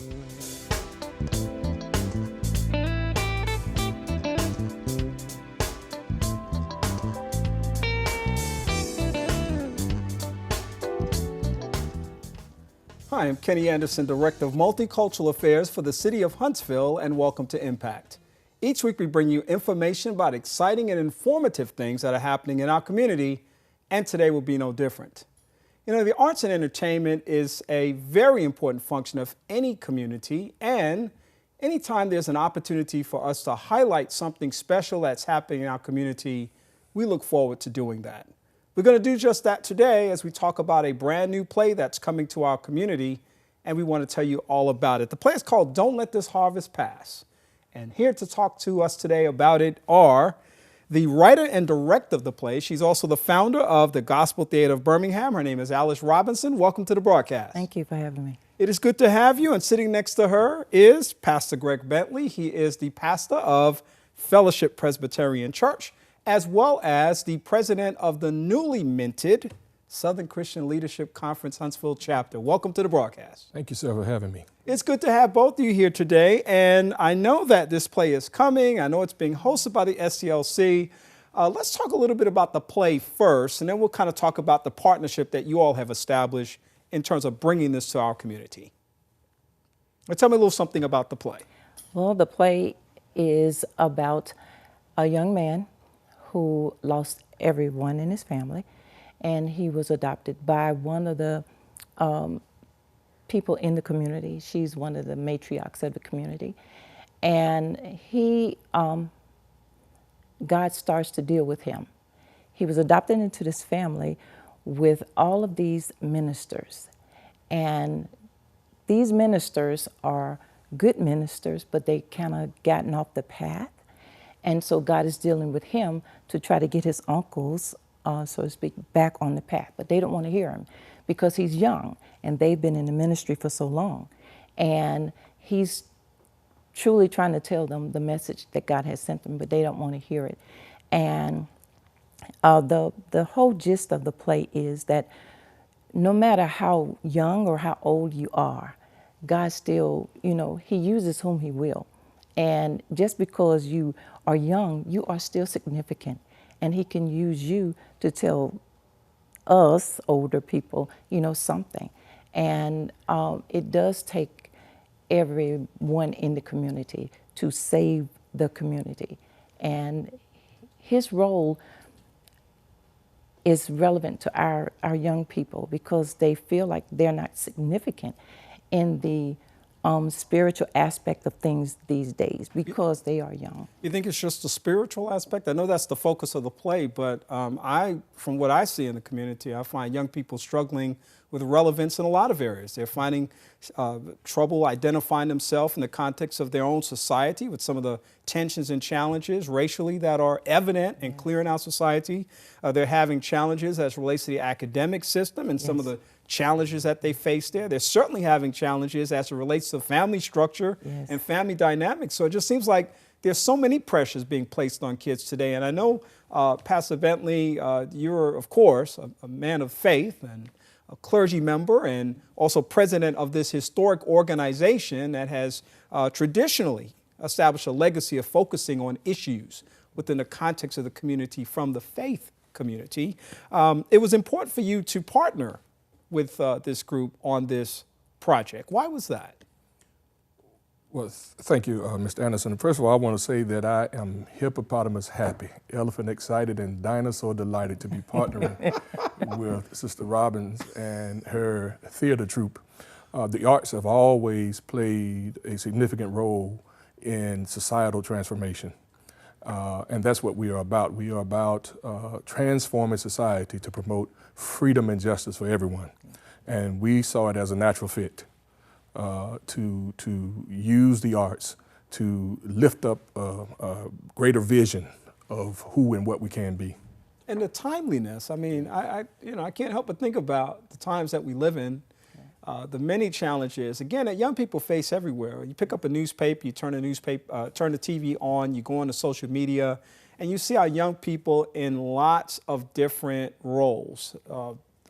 Hi, I'm Kenny Anderson, Director of Multicultural Affairs for the City of Huntsville, and welcome to Impact. Each week we bring you information about exciting and informative things that are happening in our community, and today will be no different. You know, the arts and entertainment is a very important function of any community, and anytime there's an opportunity for us to highlight something special that's happening in our community, we look forward to doing that. We're going to do just that today as we talk about a brand new play that's coming to our community, and we want to tell you all about it. The play is called Don't Let This Harvest Pass. And here to talk to us today about it are the writer and director of the play. She's also the founder of the Gospel Theater of Birmingham. Her name is Alice Robinson. Welcome to the broadcast. Thank you for having me. It is good to have you. And sitting next to her is Pastor Greg Bentley. He is the pastor of Fellowship Presbyterian Church, as well as the president of the newly minted Southern Christian Leadership Conference Huntsville chapter. Welcome to the broadcast. Thank you, sir, for having me. It's good to have both of you here today, and I know that this play is coming. I know it's being hosted by the SCLC. Let's talk a little bit about the play first, and then we'll kind of talk about the partnership that you all have established in terms of bringing this to our community. Now, tell me a little something about the play. Well, the play is about a young man who lost everyone in his family, and he was adopted by one of the people in the community. She's one of the matriarchs of the community. And God starts to deal with him. He was adopted into this family with all of these ministers. And these ministers are good ministers, but they kind of gotten off the path. And so God is dealing with him to try to get his uncles, so to speak, back on the path. But they don't want to hear him because he's young and they've been in the ministry for so long. And he's truly trying to tell them the message that God has sent them, but they don't want to hear it. And the whole gist of the play is that no matter how young or how old you are, God still, he uses whom he will. And just because you are young, you are still significant. And he can use you to tell us, older people, something. And it does take everyone in the community to save the community. And his role is relevant to our young people because they feel like they're not significant in the spiritual aspect of things these days because they are young. You think it's just the spiritual aspect? I know that's the focus of the play, but from what I see in the community, I find young people struggling with relevance in a lot of areas. They're finding trouble identifying themselves in the context of their own society with some of the tensions and challenges racially that are evident and clear in our society. They're having challenges as it relates to the academic system and some of the challenges that they face there. They're certainly having challenges as it relates to family structure and family dynamics. So it just seems like there's so many pressures being placed on kids today. And I know, Pastor Bentley, you're, of course, a man of faith and a clergy member and also president of this historic organization that has traditionally established a legacy of focusing on issues within the context of the community from the faith community. It was important for you to partner with this group on this project. Why was that? Well, thank you, Mr. Anderson. First of all, I want to say that I am hippopotamus happy, elephant excited, and dinosaur delighted to be partnering with Sister Robbins and her theater troupe. The arts have always played a significant role in societal transformation. And that's what we are about. We are about transforming society to promote freedom and justice for everyone. And we saw it as a natural fit to use the arts to lift up a greater vision of who and what we can be. And the timeliness, I mean, I can't help but think about the times that we live in, the many challenges, again, that young people face everywhere. You pick up a newspaper, you turn the TV on, you go on to social media, and you see our young people in lots of different roles.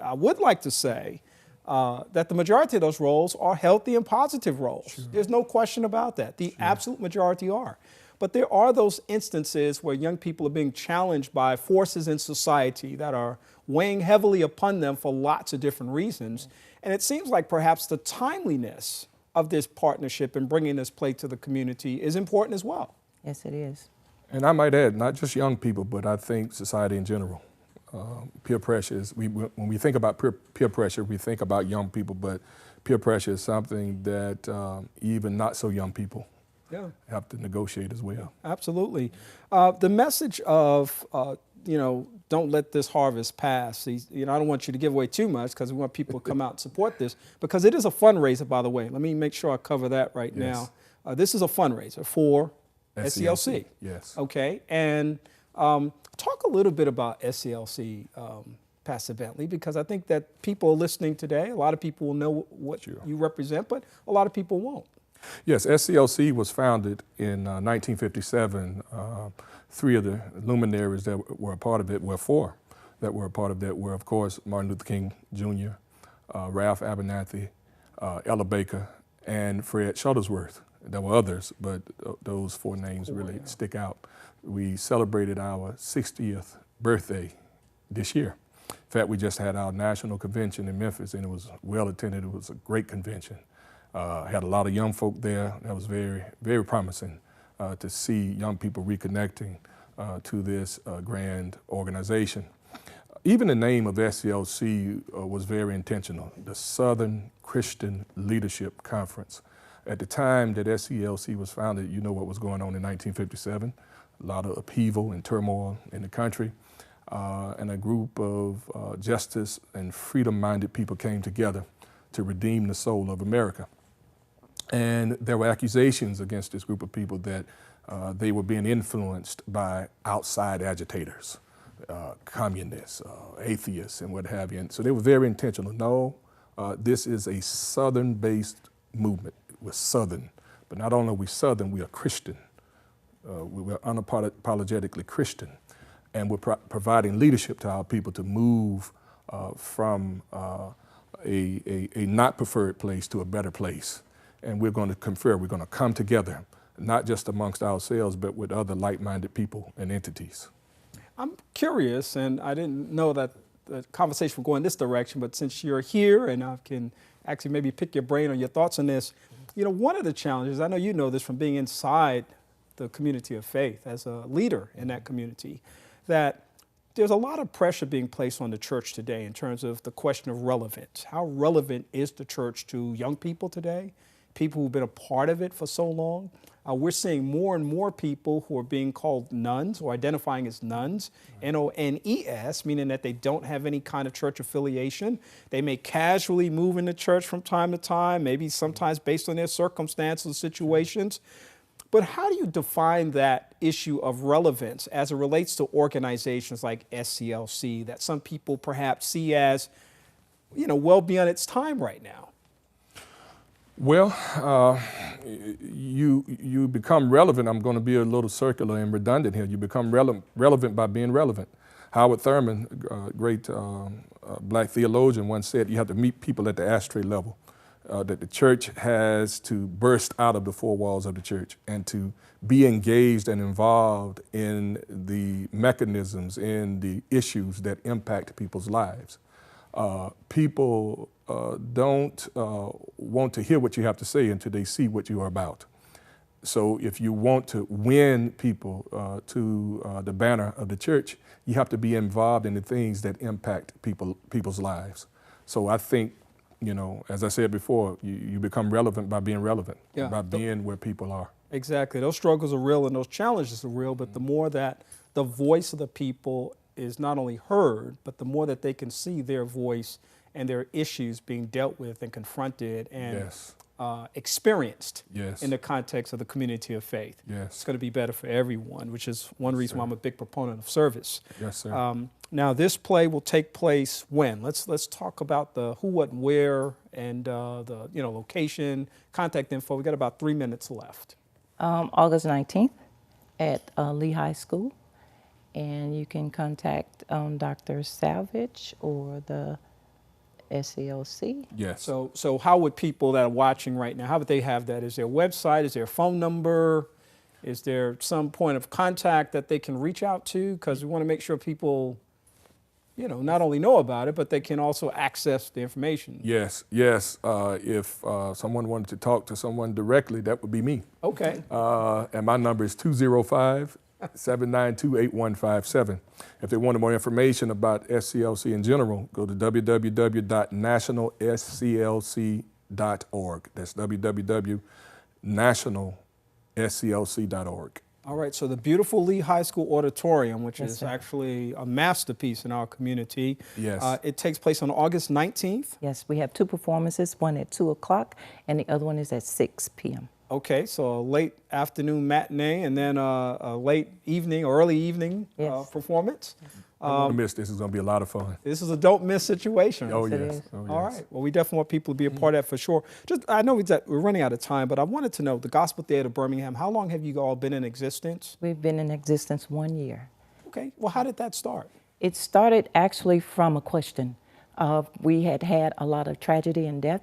I would like to say that the majority of those roles are healthy and positive roles. Sure. There's no question about that. The absolute majority are. But there are those instances where young people are being challenged by forces in society that are weighing heavily upon them for lots of different reasons. And it seems like perhaps the timeliness of this partnership and bringing this play to the community is important as well. Yes, it is. And I might add, not just young people, but I think society in general. Peer pressure is, when we think about peer pressure, we think about young people, but peer pressure is something that even not so young people have to negotiate as well. Absolutely. The message of, don't let this harvest pass. I don't want you to give away too much because we want people to come out and support this, because it is a fundraiser, by the way. Let me make sure I cover that right now. This is a fundraiser for SCLC. Yes. Okay. And talk a little bit about SCLC, Pastor Bentley, because I think that people listening today, a lot of people will know what you represent, but a lot of people won't. Yes, SCLC was founded in 1957. Three of the luminaries that were a part of it, four that were a part of that were, of course, Martin Luther King Jr., Ralph Abernathy, Ella Baker, and Fred Shuttlesworth. There were others, but those four names really stick out. We celebrated our 60th birthday this year. In fact, we just had our national convention in Memphis, and it was well attended. It was a great convention. Had a lot of young folk there. That was very, very promising to see young people reconnecting to this grand organization. Even the name of SCLC was very intentional, the Southern Christian Leadership Conference. At the time that SCLC was founded, you know what was going on in 1957, a lot of upheaval and turmoil in the country, and a group of justice and freedom-minded people came together to redeem the soul of America. And there were accusations against this group of people that they were being influenced by outside agitators, communists, atheists, and what have you. And so they were very intentional. No, this is a Southern-based movement. We're Southern, but not only are we Southern, we are Christian. We're unapologetically Christian, and we're providing leadership to our people to move from a not preferred place to a better place. And we're going to confer, we're going to come together, not just amongst ourselves, but with other like-minded people and entities. I'm curious, and I didn't know that the conversation would go in this direction, but since you're here and I can actually maybe pick your brain on your thoughts on this, one of the challenges, I know you know this from being inside the community of faith as a leader in that community, that there's a lot of pressure being placed on the church today in terms of the question of relevance. How relevant is the church to young people today, people who've been a part of it for so long? We're seeing more and more people who are being called nuns or identifying as nuns, N-O-N-E-S, meaning that they don't have any kind of church affiliation. They may casually move into church from time to time, maybe sometimes based on their circumstances and situations. But how do you define that issue of relevance as it relates to organizations like SCLC that some people perhaps see as, well beyond its time right now? Well, you become relevant. I'm going to be a little circular and redundant here. You become relevant by being relevant. Howard Thurman, great black theologian, once said you have to meet people at the ashtray level, that the church has to burst out of the four walls of the church and to be engaged and involved in the mechanisms, in the issues that impact people's lives. People don't want to hear what you have to say until they see what you are about. So if you want to win people to the banner of the church, you have to be involved in the things that impact people's lives. So I think, as I said before, you become relevant by being relevant, by being where people are. Exactly. Those struggles are real and those challenges are real, but the more that the voice of the people is not only heard, but the more that they can see their voice and their issues being dealt with and confronted and experienced in the context of the community of faith. It's going to be better for everyone, which is one reason why I'm a big proponent of service. Yes, sir. Now, this play will take place when? Let's talk about the who, what, and where, and the location, contact info. We got about 3 minutes left. August 19th at Lee High School. And you can contact Dr. Salvage or the SCLC. Yes. So how would people that are watching right now, how would they have that? Is there a website? Is there a phone number? Is there some point of contact that they can reach out to? Because we want to make sure people, not only know about it, but they can also access the information. Yes. If someone wanted to talk to someone directly, that would be me. Okay. And my number is 205-792-8157. If they wanted more information about SCLC in general, go to www.nationalsclc.org. That's www.nationalsclc.org. All right, so the beautiful Lee High School Auditorium, which Yes, is sir. actually a masterpiece in our community. Yes. It takes place on August 19th. Yes, we have 2 performances, one at 2 o'clock and the other one is at 6 p.m. Okay, so a late afternoon matinee and then a late evening or early evening Yes. performance. Don't want to miss this. It's going to be a lot of fun. This is a don't miss situation. Oh, Yes, it yes. is. Oh, yes. All right. Well, we definitely want people to be a part of that for sure. I know we're running out of time, but I wanted to know the Gospel Theater Birmingham. How long have you all been in existence? We've been in existence 1 year. Okay. Well, how did that start? It started actually from a question. We had had a lot of tragedy and death,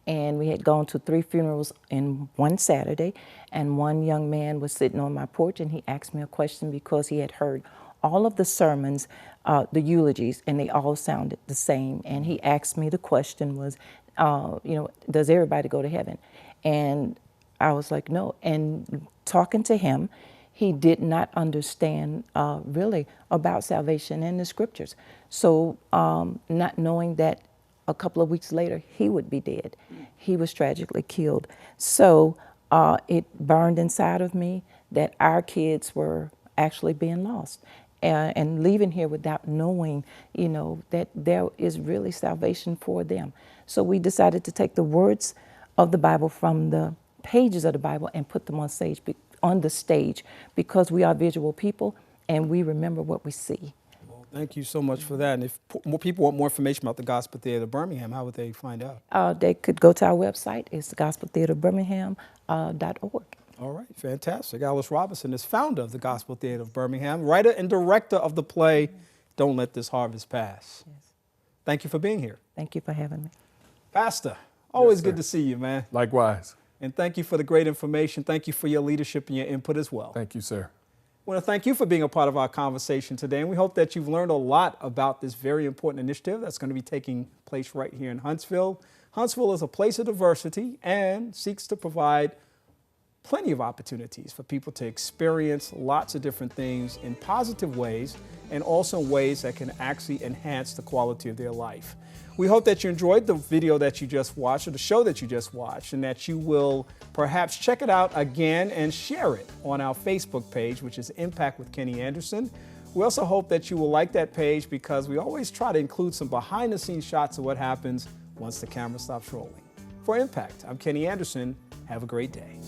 and we had gone to 3 funerals in one Saturday, and one young man was sitting on my porch, and he asked me a question because he had heard all of the sermons, the eulogies, and they all sounded the same. And he asked me, the question was, does everybody go to heaven? And I was like, no. And talking to him, he did not understand really about salvation in the scriptures. So not knowing that a couple of weeks later he would be dead, he was tragically killed. So it burned inside of me that our kids were actually being lost. And leaving here without knowing, that there is really salvation for them. So we decided to take the words of the Bible from the pages of the Bible and put them on the stage because we are visual people and we remember what we see. Well, thank you so much for that. And if more people want more information about the Gospel Theater Birmingham, how would they find out? They could go to our website. It's gospeltheaterbirmingham.org. All right, fantastic. Alice Robinson is founder of the Gospel Theater of Birmingham, writer and director of the play, Don't Let This Harvest Pass. Yes. Thank you for being here. Thank you for having me. Pastor, always Yes, good sir. to see you, man. Likewise. And thank you for the great information. Thank you for your leadership and your input as well. Thank you, sir. I want to thank you for being a part of our conversation today, and we hope that you've learned a lot about this very important initiative that's going to be taking place right here in Huntsville. Huntsville is a place of diversity and seeks to provide plenty of opportunities for people to experience lots of different things in positive ways and also in ways that can actually enhance the quality of their life. We hope that you enjoyed the video that you just watched or the show that you just watched and that you will perhaps check it out again and share it on our Facebook page, which is Impact with Kenny Anderson. We also hope that you will like that page because we always try to include some behind the scenes shots of what happens once the camera stops rolling. For Impact, I'm Kenny Anderson. Have a great day.